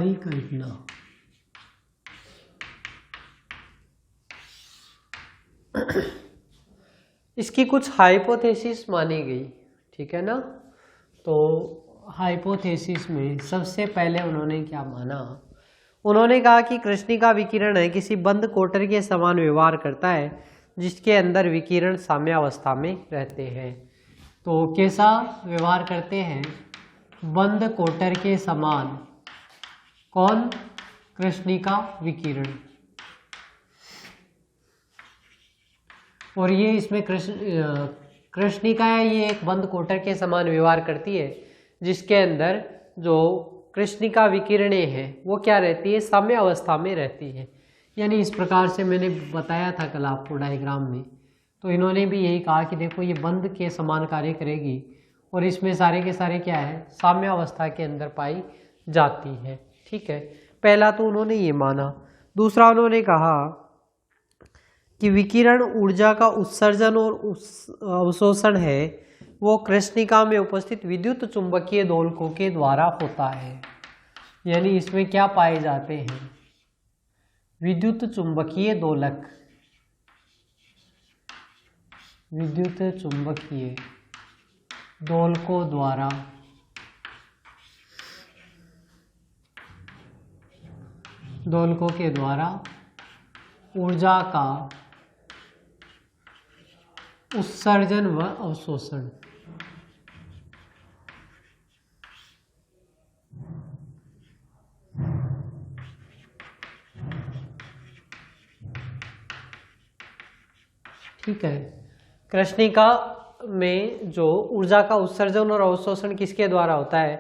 परिकल्पना। इसकी कुछ हाइपोथेसिस मानी गई, ठीक है ना। तो हाइपोथेसिस में सबसे पहले उन्होंने क्या माना, उन्होंने कहा कि कृष्णिका विकिरण है किसी बंद कोटर के समान व्यवहार करता है जिसके अंदर विकिरण साम्यावस्था में रहते हैं। तो कैसा व्यवहार करते हैं, बंद कोटर के समान। कौन, कृष्णिका विकिरण। और ये इसमें कृष्णिका है, ये एक बंद कोटर के समान व्यवहार करती है जिसके अंदर जो कृष्णिका विकिरणें हैं वो क्या रहती है, साम्य अवस्था में रहती है। यानी इस प्रकार से मैंने बताया था कल आपको डायग्राम में, तो इन्होंने भी यही कहा कि देखो ये बंद के समान कार्य करेगी और इसमें सारे के सारे क्या है, साम्य अवस्था के अंदर पाई जाती है। ठीक है, पहला तो उन्होंने ये माना। दूसरा उन्होंने कहा कि विकिरण ऊर्जा का उत्सर्जन और अवशोषण है वो कृष्णिका में उपस्थित विद्युत चुंबकीय दोलकों के द्वारा होता है। यानी इसमें क्या पाए जाते हैं, विद्युत चुंबकीय दोलक, विद्युत चुंबकीय दोलकों द्वारा दोलकों के द्वारा ऊर्जा का उत्सर्जन व अवशोषण। ठीक है, कृष्णिका में जो ऊर्जा का उत्सर्जन और अवशोषण किसके द्वारा होता है,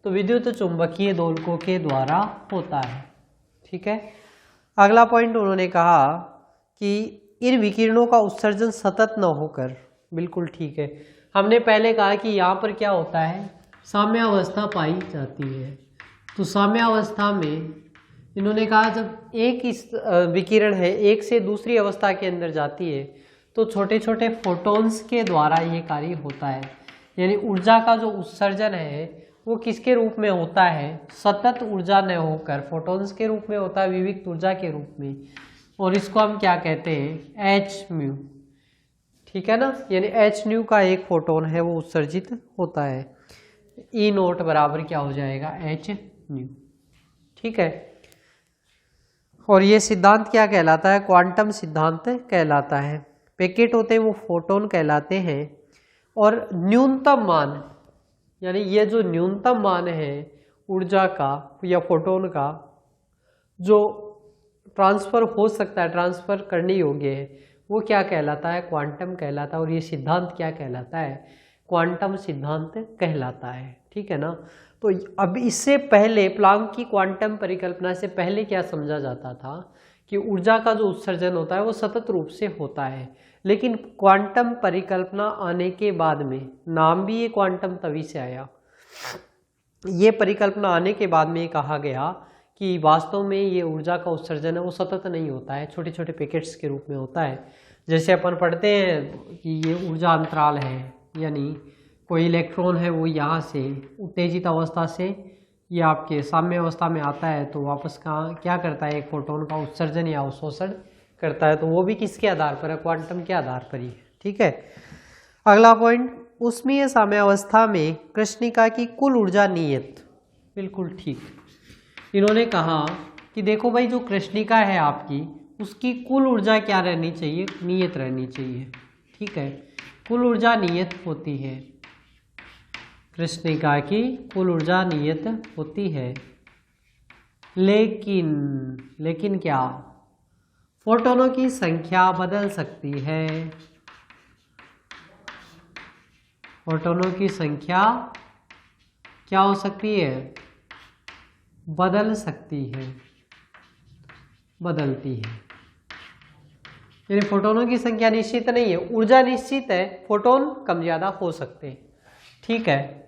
तो विद्युत चुंबकीय दोलकों के द्वारा होता है। ठीक है, अगला पॉइंट उन्होंने कहा कि इन विकिरणों का उत्सर्जन सतत न होकर, बिल्कुल ठीक है, हमने पहले कहा कि यहाँ पर क्या होता है, साम्यावस्था पाई जाती है। तो साम्यावस्था में इन्होंने कहा जब एक इस विकिरण है एक से दूसरी अवस्था के अंदर जाती है तो छोटे छोटे फोटॉन्स के द्वारा ये कार्य होता है। यानी ऊर्जा का जो उत्सर्जन है वो किसके रूप में होता है, सतत ऊर्जा न होकर फोटॉन्स के रूप में होता है, विविक्त ऊर्जा के रूप में, और इसको हम क्या कहते हैं, एच म्यू। ठीक है ना, यानी एच न्यू का एक फोटोन है वो उत्सर्जित होता है, ई नोट बराबर क्या हो जाएगा, एच न्यू। ठीक है, और ये सिद्धांत क्या कहलाता है, क्वांटम सिद्धांत कहलाता है। पैकेट होते हैं वो फोटोन कहलाते हैं, और न्यूनतम मान, यानी ये जो न्यूनतम मान है ऊर्जा का या फोटोन का जो ट्रांसफर हो सकता है, ट्रांसफर करने योग्य है, वो क्या कहलाता है, क्वांटम कहलाता है। और ये सिद्धांत क्या कहलाता है, क्वांटम सिद्धांत कहलाता है। ठीक है ना, तो अब इससे पहले प्लांक की क्वांटम परिकल्पना से पहले क्या समझा जाता था कि ऊर्जा का जो उत्सर्जन होता है वो सतत रूप से होता है, लेकिन क्वांटम परिकल्पना आने के बाद में, नाम भी ये क्वांटम तभी से आया, ये परिकल्पना आने के बाद में कहा गया कि वास्तव में ये ऊर्जा का उत्सर्जन है वो सतत नहीं होता है, छोटे छोटे पैकेट्स के रूप में होता है। जैसे अपन पढ़ते हैं कि ये ऊर्जा अंतराल है, यानी कोई इलेक्ट्रॉन है वो यहाँ से उत्तेजित अवस्था से ये आपके साम्य अवस्था में आता है तो वापस कहाँ क्या करता है, एक फोटोन का उत्सर्जन या अवशोषण करता है, तो वो भी किसके आधार पर है, क्वांटम के आधार पर ही है। ठीक है, अगला पॉइंट, ऊष्मीय साम्यावस्था में कृष्णिका की कुल ऊर्जा नियत, बिल्कुल ठीक। इन्होंने कहा कि देखो भाई जो कृष्णिका है आपकी उसकी कुल ऊर्जा क्या रहनी चाहिए, नियत रहनी चाहिए। ठीक है, कुल ऊर्जा नियत होती है, कृष्णिका की कुल ऊर्जा नियत होती है, लेकिन क्या, फोटोनों की संख्या बदल सकती है, फोटोनों की संख्या क्या हो सकती है, बदल सकती है, बदलती है। यानी फोटोनों की संख्या निश्चित नहीं है, ऊर्जा निश्चित है, फोटोन कम ज्यादा हो सकते हैं। ठीक है,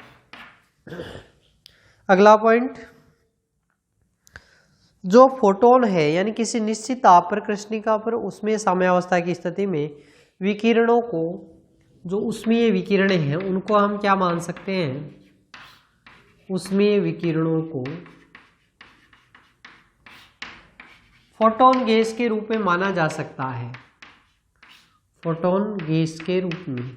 अगला पॉइंट, जो फोटोन है यानी किसी निश्चित ताप पर कृष्णिका पर उसमें साम्यावस्था की स्थिति में विकिरणों को, जो ऊष्मीय विकिरण हैं उनको हम क्या मान सकते हैं, ऊष्मीय विकिरणों को फोटोन गैस के रूप में माना जा सकता है, फोटोन गैस के रूप में।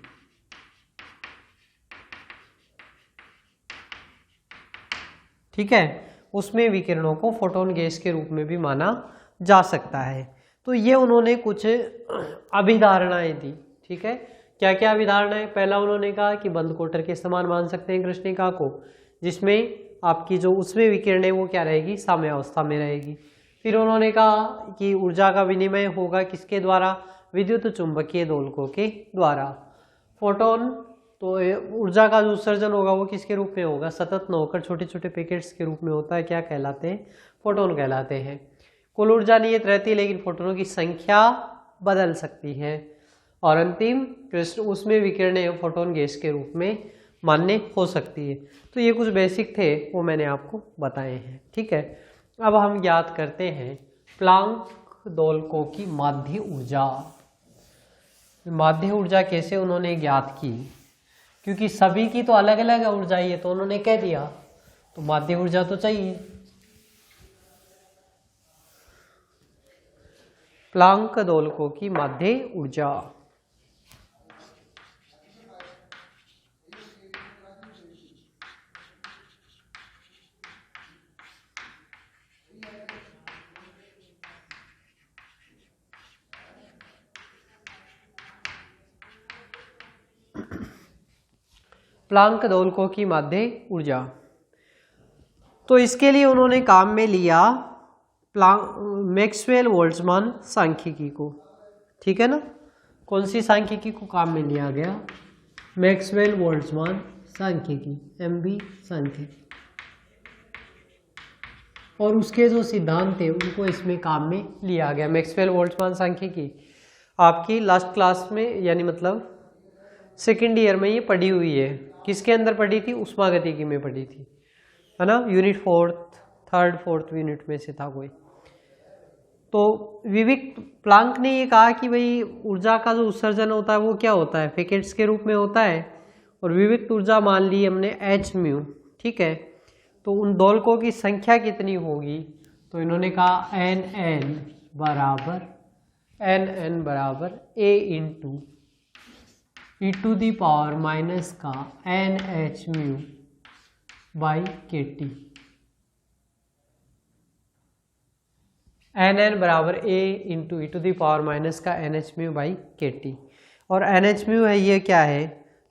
ठीक है, उसमें विकिरणों को फोटोन गैस के रूप में भी माना जा सकता है। तो ये उन्होंने कुछ अभिधारणाएं दी। ठीक है, क्या क्या अभिधारणाएं? पहला उन्होंने कहा कि बंद कोटर के समान मान सकते हैं कृष्णिका को, जिसमें आपकी जो उसमें विकिरण है वो क्या रहेगी, साम्यावस्था में रहेगी। फिर उन्होंने कहा कि ऊर्जा का विनिमय होगा किसके द्वारा, विद्युत चुंबकीय दोलकों के द्वारा। फोटोन, तो ऊर्जा का जो उत्सर्जन होगा वो किसके रूप में होगा, सतत न होकर छोटे छोटे पैकेट्स के रूप में होता है, क्या कहलाते हैं, फोटोन कहलाते हैं। कुल ऊर्जा नियत रहती है लेकिन फोटोनों की संख्या बदल सकती है। और अंतिम कृष्ण उसमें विकिरणें फोटोन गैस के रूप में मान्य हो सकती है। तो ये कुछ बेसिक थे, वो मैंने आपको बताए हैं। ठीक है, अब हम ज्ञात करते हैं प्लांक दोलकों की माध्य ऊर्जा। माध्य ऊर्जा कैसे उन्होंने ज्ञात की, क्योंकि सभी की तो अलग अलग ऊर्जा ही है, तो उन्होंने कह दिया तो माध्य ऊर्जा तो चाहिए। प्लांक दोलकों की माध्य ऊर्जा। प्लांक दोलकों की माध्य ऊर्जा, तो इसके लिए उन्होंने काम में लिया मैक्सवेल बोल्ट्जमान सांख्यिकी को। ठीक है ना, कौन सी सांख्यिकी को काम में लिया गया, मैक्सवेल बोल्ट्जमान सांख्यिकी, MB सांख्यिकी। और उसके जो सिद्धांत थे उनको इसमें काम में लिया गया। मैक्सवेल बोल्ट्जमान सांख्यिकी आपकी लास्ट क्लास में, यानी मतलब सेकेंड ईयर में ये पढ़ी हुई है। किसके अंदर पढ़ी थी, उष्मागतिकी में पढ़ी थी, है ना, unit 4th 3rd 4th unit में से था कोई। तो विविक प्लांक ने ये कहा कि भाई ऊर्जा का जो उत्सर्जन होता है वो क्या होता है, पैकेट्स के रूप में होता है। और विविक्त ऊर्जा मान ली हमने hν। ठीक है, तो उन दोलकों की संख्या कितनी होगी, तो इन्होंने कहा nn बराबर a into e⁻⁻ kT। nn बराबर a इंटू e⁻⁻kT। और nhν है ये क्या है,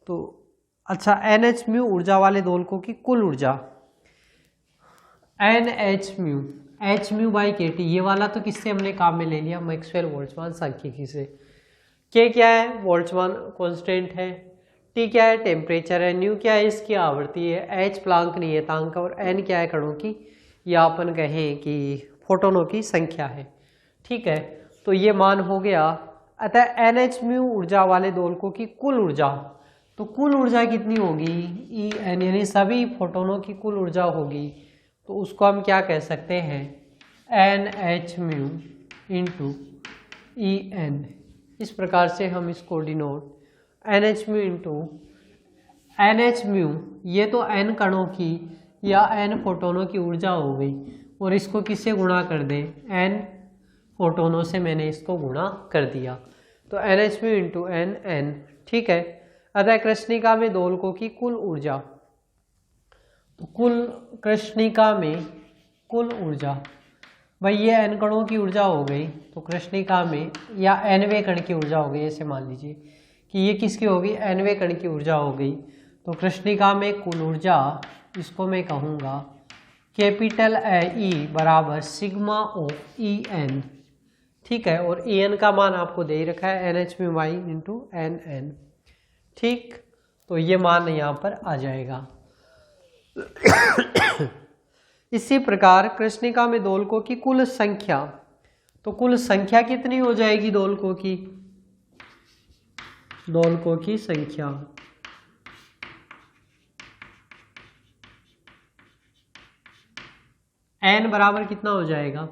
तो अच्छा nhν ऊर्जा वाले दोलकों की कुल ऊर्जा, nhν/kT ये वाला तो किससे हमने काम में ले लिया, मैक्सवेल बोल्ट्जमान सांख्यिकी से। K क्या है, बोल्ट्जमान कांस्टेंट है, T क्या है, टेम्परेचर है, न्यू क्या है, इसकी आवृत्ति है, H प्लांक नियतांक और N क्या है, कणों की या अपन कहें कि फोटोनों की संख्या है। ठीक है, तो ये मान हो गया। अतः NHμ ऊर्जा वाले दोलकों की कुल ऊर्जा, तो कुल ऊर्जा कितनी होगी, En, यानी सभी फोटोनों की कुल ऊर्जा होगी, तो उसको हम क्या कह सकते हैं, NHμ इंटू En। इस प्रकार से हम इसको डिनोट NHμ इंटू NHμ, ये तो N कणों की या N फोटोनों की ऊर्जा हो गई, और इसको किससे गुणा कर दें, N फोटोनों से मैंने इसको गुणा कर दिया, तो NHμ इंटू N। ठीक है, अतः कृष्णिका में दोलकों की कुल ऊर्जा, तो कुल कृष्णिका में कुल ऊर्जा, भाई ये N कणों की ऊर्जा हो गई, तो कृष्णिका में या Nवें कण की ऊर्जा हो गई, ऐसे मान लीजिए कि ये किसकी होगी, Nवें कण की ऊर्जा हो गई। तो कृष्णिका में कुल ऊर्जा, इसको मैं कहूँगा कैपिटल E बराबर सिग्मा ऑफ En। ठीक है, और En का मान आपको दे ही रखा है NHμ इंटू Nn। ठीक, तो ये मान यहाँ पर आ जाएगा। इसी प्रकार कृष्णिका में दोलकों की कुल संख्या, तो कुल संख्या कितनी हो जाएगी दोलकों की, दोलकों की संख्या n बराबर कितना हो जाएगा,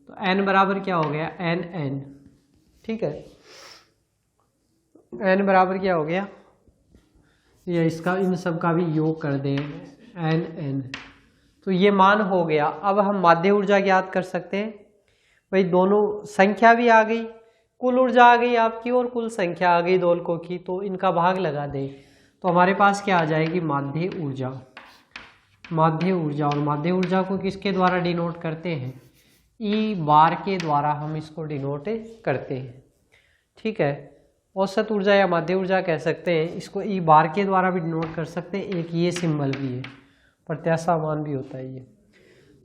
तो n बराबर क्या हो गया, nn। ठीक है, n बराबर क्या हो गया, या इसका इन सब का भी योग कर दें nn, तो ये मान हो गया। अब हम माध्य ऊर्जा ज्ञात कर सकते हैं। भाई दोनों संख्या भी आ गई, कुल ऊर्जा आ गई आपकी और कुल संख्या आ गई दोलकों की, तो इनका भाग लगा दे तो हमारे पास क्या आ जाएगी, माध्य ऊर्जा। माध्य ऊर्जा, और माध्य ऊर्जा को किसके द्वारा डिनोट करते हैं, ई बार के द्वारा हम इसको डिनोट करते हैं। ठीक है, औसत ऊर्जा या माध्य ऊर्जा कह सकते हैं, इसको ई बार के द्वारा भी डिनोट कर सकते हैं। एक ये सिंबल भी है, प्रत्याशा मान भी होता है ये,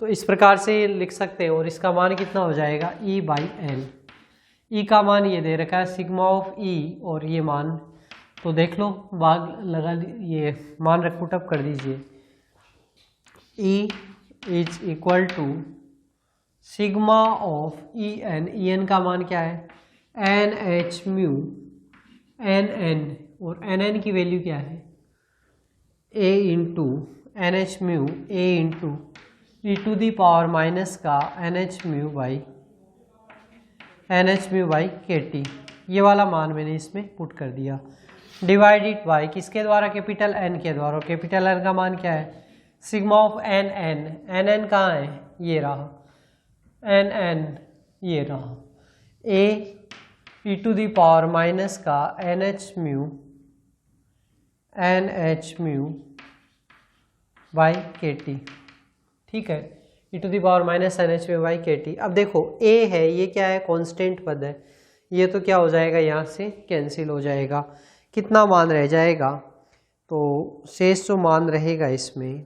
तो इस प्रकार से लिख सकते हैं। और इसका मान कितना हो जाएगा, ई बाई एल। ई का मान ये दे रखा है सिग्मा ऑफ ई, और ये मान तो देख लो, भाग लगा, ये मान रख पुटअप कर दीजिए। E is equal to sigma of E n, E n का मान क्या है, n H mu n n, और एन एन की वैल्यू क्या है, A into n H mu A into E to the power minus का एन एच म्यू बाई के टी। ये वाला मान मैंने इसमें पुट कर दिया, डिवाइडेड बाई किसके द्वारा, कैपिटल एन के द्वारा। और कैपिटल एन का मान क्या है, sigma of n n, n n कहाँ है, ये रहा, एन एन ये रहा, A E to the power minus का एन एच म्यू बाई के टी। ठीक है, ई to the power minus n H mu by के टी। अब देखो ए है, ये क्या है, कांस्टेंट पद है, ये तो क्या हो जाएगा, यहाँ से कैंसिल हो जाएगा। कितना मान रह जाएगा, तो शेष जो मान रहेगा इसमें,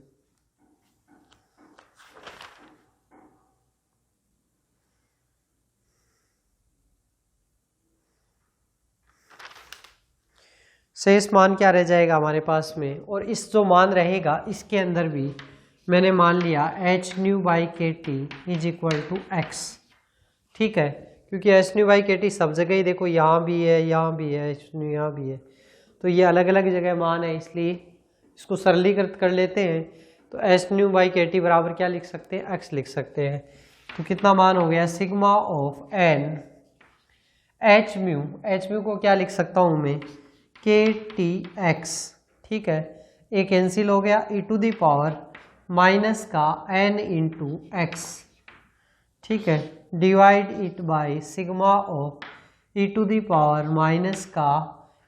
शेष मान क्या रह जाएगा हमारे पास में। और इस जो मान रहेगा इसके अंदर भी मैंने मान लिया एच न्यू बाई के T is equal to X. ठीक है, क्योंकि एच न्यू बाई के टी सब जगह ही देखो, यहाँ भी है, यहाँ भी है, एच न्यू यहाँ भी है, तो ये अलग अलग जगह मान है, इसलिए इसको सरलीकृत कर लेते हैं। तो एच न्यू बाई के टी बराबर क्या लिख सकते हैं, एक्स लिख सकते हैं। तो कितना मान हो गया, sigma of N H mu को क्या लिख सकता हूँ मैं, के टी एक्स। ठीक है, ए कैंसिल हो गया, E to the power minus का एन इंटू एक्स। ठीक है, divide it by sigma of E to the power minus का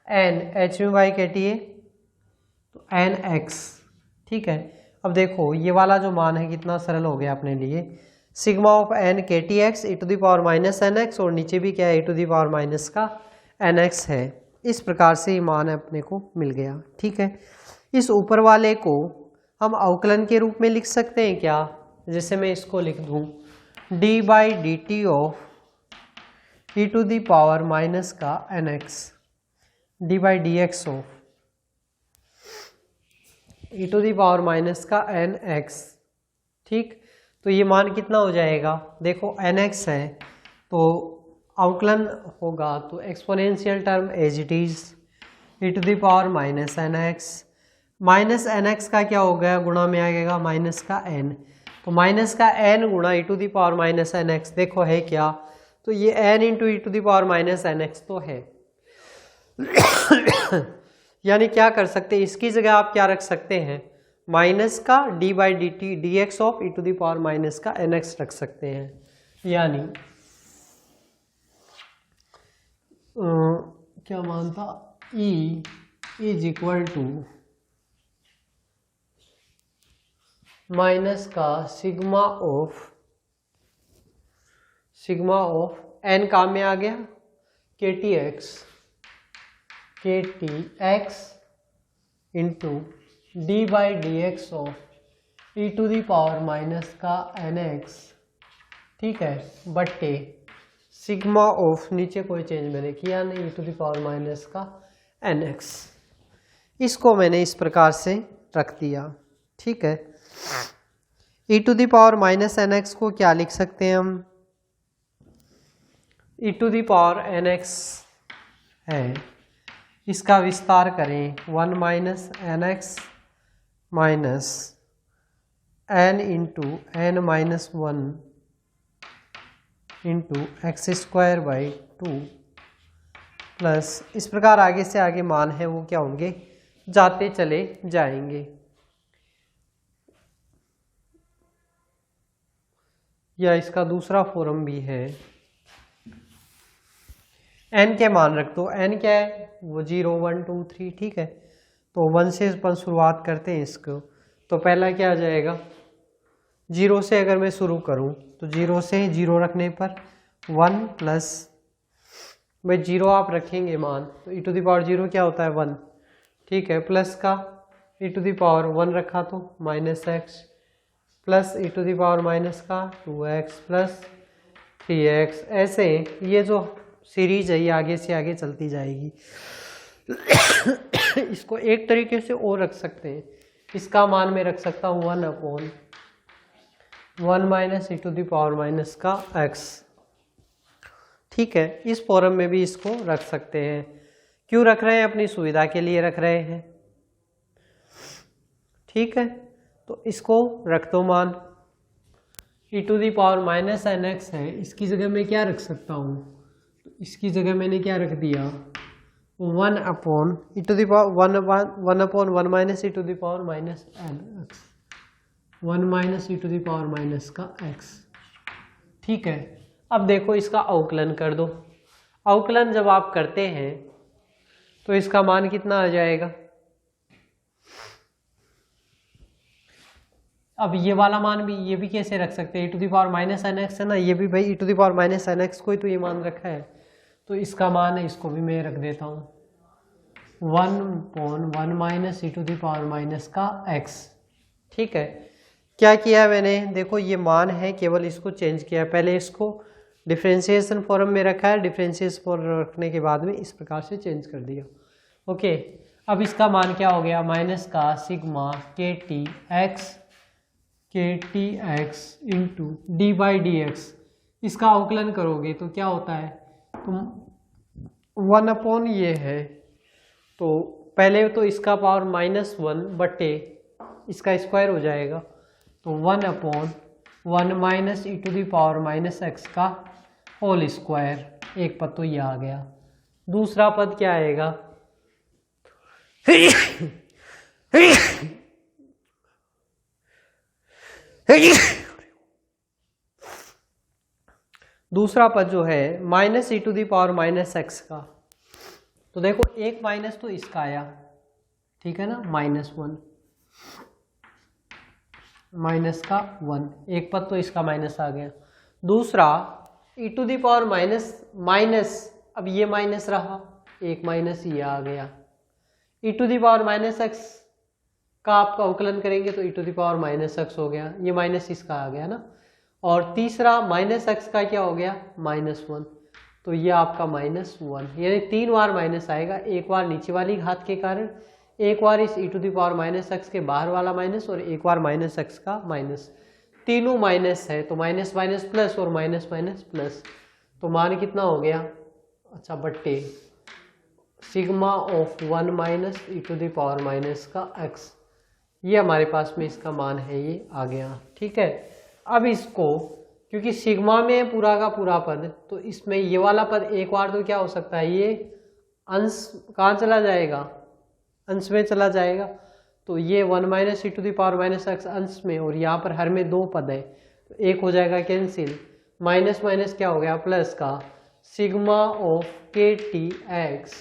एन, एच म्यू बाई के टी है तो एन एक्स। ठीक है, अब देखो ये वाला जो मान है कितना सरल हो गया अपने लिए, sigma of N K T X E to the power minus N X, और नीचे भी क्या है, ई टू दी पावर माइनस का एन एक्स है। इस प्रकार से ये मान अपने को मिल गया। ठीक है, इस ऊपर वाले को हम अवकलन के रूप में लिख सकते हैं क्या, जैसे मैं इसको लिख दूं d by D t of E to the power minus का N x, d by D x of E to the power minus का एन एक्स। ठीक, तो ये मान कितना हो जाएगा, देखो एन एक्स है तो आउटलन होगा तो exponential term as it is E to the power minus N x. Minus N X का क्या हो गया, गुणा में आएगा माइनस का एन, तो माइनस का एन गुणा e to the power minus N x, देखो है क्या, तो ये n into E to the power minus N x तो है। यानी क्या कर सकते हैं, इसकी जगह आप क्या रख सकते हैं, माइनस का D by D T D x of E to the power minus का एन एक्स रख सकते हैं। यानी क्या मान था, E is equal to minus का सिग्मा ऑफ एन काम में आ गया K T x into D by D x of E to the power minus का एन एक्स। ठीक है, बट्टे सिग्मा ऑफ, नीचे कोई चेंज मैंने किया नहीं, e to the power minus का एन एक्स। इसको मैंने इस प्रकार से रख दिया। ठीक है, ई to the power minus N x को क्या लिख सकते हैं हम, e to the power n x है, इसका विस्तार करें 1 minus N x minus n into n minus 1 into x square by 2 plus, इस प्रकार आगे से आगे मान है वो क्या होंगे, जाते चले जाएंगे। या इसका दूसरा फॉर्म भी है, n के मान रख दो। n क्या है वो 0 1 2 3, ठीक है। तो 1 से अपन शुरुआत करते हैं इसको। तो पहला क्या आ जाएगा, 0 से अगर मैं शुरू करूं तो 0 से 0 रखने पर 1 प्लस, भाई 0 आप रखेंगे मान तो e टू द पावर 0 क्या होता है 1, ठीक है। प्लस का e टू द पावर 1 रखा तो minus X, plus e to the power minus का 2x प्लस 3x। ऐसे ये जो सीरीज है ये आगे से आगे चलती जाएगी। इसको एक तरीके से और रख सकते हैं, इसका मान मैं रख सकता हूँ 1/1 minus e to the power minus का x, ठीक है। इस फॉर्म में भी इसको रख सकते हैं। क्यों रख रहे हैं, अपनी सुविधा के लिए रख रहे हैं, ठीक है। तो इसको रख दो मान e to the power minus nx है, इसकी जगह मैं क्या रख सकता हूँ, तो इसकी जगह मैंने क्या रख दिया 1/1 e to the power 1/1 minus e to the power minus nx, 1 minus e to the power minus का x, ठीक है। अब देखो इसका अवकलन कर दो। अवकलन जब आप करते हैं तो इसका मान कितना आ जाएगा, अब ये वाला मान भी, ये भी कैसे रख सकते हैं, e to the power minus nx है ना, ये भी भाई e to the power minus nx को ही तो ये मान रखा है, तो इसका मान है, इसको भी मैं रख देता हूँ 1/1 minus e to the power minus का x, ठीक है। क्या किया है मैंने, देखो ये मान है, केवल इसको चेंज किया है। पहले इसको डिफरेंशिएशन फॉर्म में रखा है, डिफरेंशिएशन फॉर्म रखने के बाद में इस प्रकार से चेंज कर दिया, ओके। अब इसका मान क्या हो गया, माइनस का सिग्मा के T x into D by D x. इसका अवकलन करोगे तो क्या होता है, तुम 1/, ये है तो पहले तो इसका पावर -1 बटे इसका स्क्वायर हो जाएगा, तो 1/1 minus e to the power minus x का होल स्क्वायर, एक पद तो ये आ गया। दूसरा पद क्या आएगा, दूसरा पद जो है minus e to the power minus x का, तो देखो एक माइनस तो इसका आया, ठीक है ना, -1 माइनस का 1, एक पद तो इसका माइनस आ गया। दूसरा e to the power minus, अब ये माइनस रहा, एक माइनस ये आ गया, e to the power minus x का आपका अवकलन करेंगे तो e to the power minus X हो गया, ये माइनस इसका आ गया ना। और तीसरा माइनस एक्स का क्या हो गया -1, तो ये आपका -1, यानी 3 बार माइनस आएगा, एक बार नीचे वाली घात के कारण, एक बार इस e to the power minus x के बाहर वाला माइनस, और एक बार माइनस एक्स का माइनस। तीनों माइनस है तो माइनस माइनस प्लस और माइनस माइनस प्लस, तो मान कितना हो गया, अच्छा बट्टे sigma of 1 minus e to the power minus का x, ये हमारे पास में इसका मान है, ये आ गया, ठीक है। अब इसको क्योंकि सिग्मा में है पूरा का पूरा पद, तो इसमें ये वाला पद एक बार तो क्या हो सकता है, ये अंश कहाँ चला जाएगा, अंश में चला जाएगा, तो ये 1 minus e to the power minus x अंश में, और यहाँ पर हर में 2 पद है तो एक हो जाएगा कैंसिल, माइनस माइनस क्या हो गया प्लस का sigma of k T x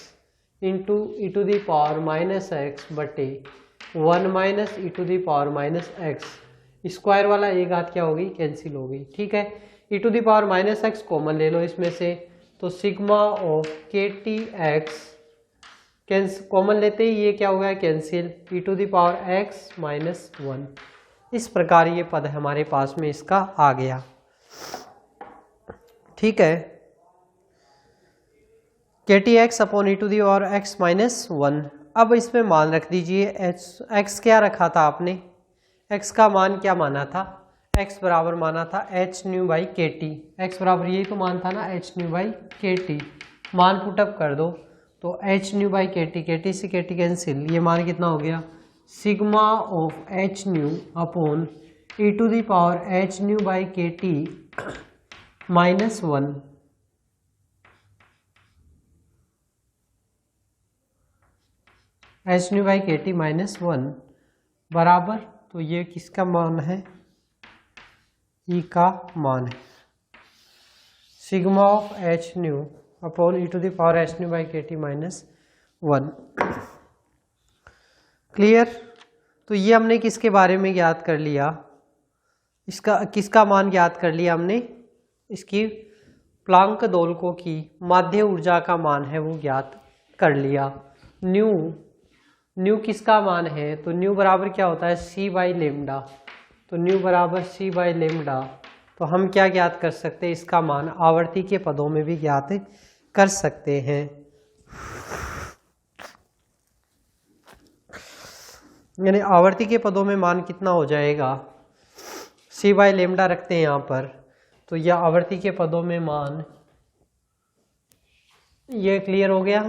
into E to the power minus x बटे 1 minus e to the power minus x, square वाला एक घात क्या होगी, कैंसिल हो गई, ठीक है। ई to the power minus x common ले लो इसमें से, तो sigma of k T x common लेते ही ये क्या हो गया cancel, e to the power x minus 1। इस प्रकार ये पद हमारे पास में इसका आ गया, ठीक है। K T x upon e to the और एक्स माइनस 1। अब इसमें मान रख दीजिए, एक्स क्या रखा था आपने, एक्स का मान क्या माना था, एक्स बराबर माना था एच न्यू बाई के टी, एक्स बराबर यही तो मान था ना एच न्यू बाई के टी, मान पुटअप कर दो तो एच न्यू बाई के टी से के टी कैंसिल, ये मान कितना हो गया sigma of h nu upon e to the power h nu by के T minus 1, h nu by के टी माइनस 1 बराबर, तो ये किसका मान है, ई का मान है sigma of h nu upon e to the power h nu by के टी माइनस 1। क्लियर। तो ये हमने किसके बारे में ज्ञात कर लिया, इसका किसका मान ज्ञात कर लिया हमने, इसकी प्लांक दोलकों की माध्य ऊर्जा का मान है वो ज्ञात कर लिया। न्यू किसका मान है, तो न्यू बराबर क्या होता है सी बाई लेमडा, तो न्यू बराबर सी बाई लेमडा। तो हम क्या ज्ञात कर सकते हैं, इसका मान आवर्ती के पदों में भी ज्ञात कर सकते हैं। यानी आवर्ती के पदों में मान कितना हो जाएगा, सी बाई लेमडा रखते हैं यहाँ पर, तो यह आवर्ती के पदों में मान, ये क्लियर हो गया।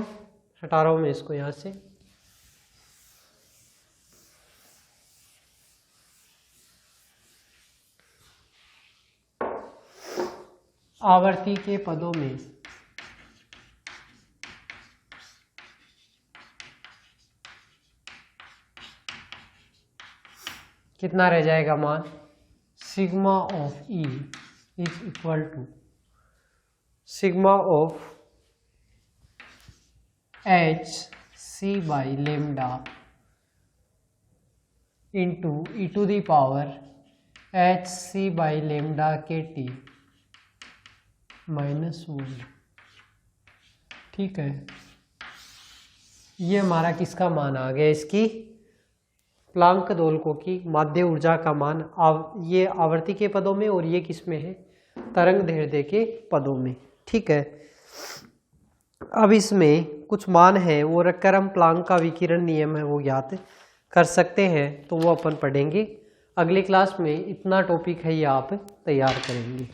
हटा रहा हूँ मैं इसको यहाँ से। आवर्ती के पदों में कितना रह जाएगा मान, sigma of e is equal to sigma of h c by lambda into E to the power h c by lambda k T minus 1। ठीक है, ये हमारा किसका मान आ गया, इसकी प्लांक दोलकों की माध्य ऊर्जा का मान। ये आवर्ती के पदों में और ये किस में है, तरंग दैर्ध्य के पदों में। ठीक है, अब इसमें कुछ मान है वो रखकर हम प्लांक का विकिरण नियम है वो ज्ञात कर सकते हैं, तो वो अपन पढ़ेंगे अगली क्लास में। इतना टॉपिक है ये आप तैयार करेंगे।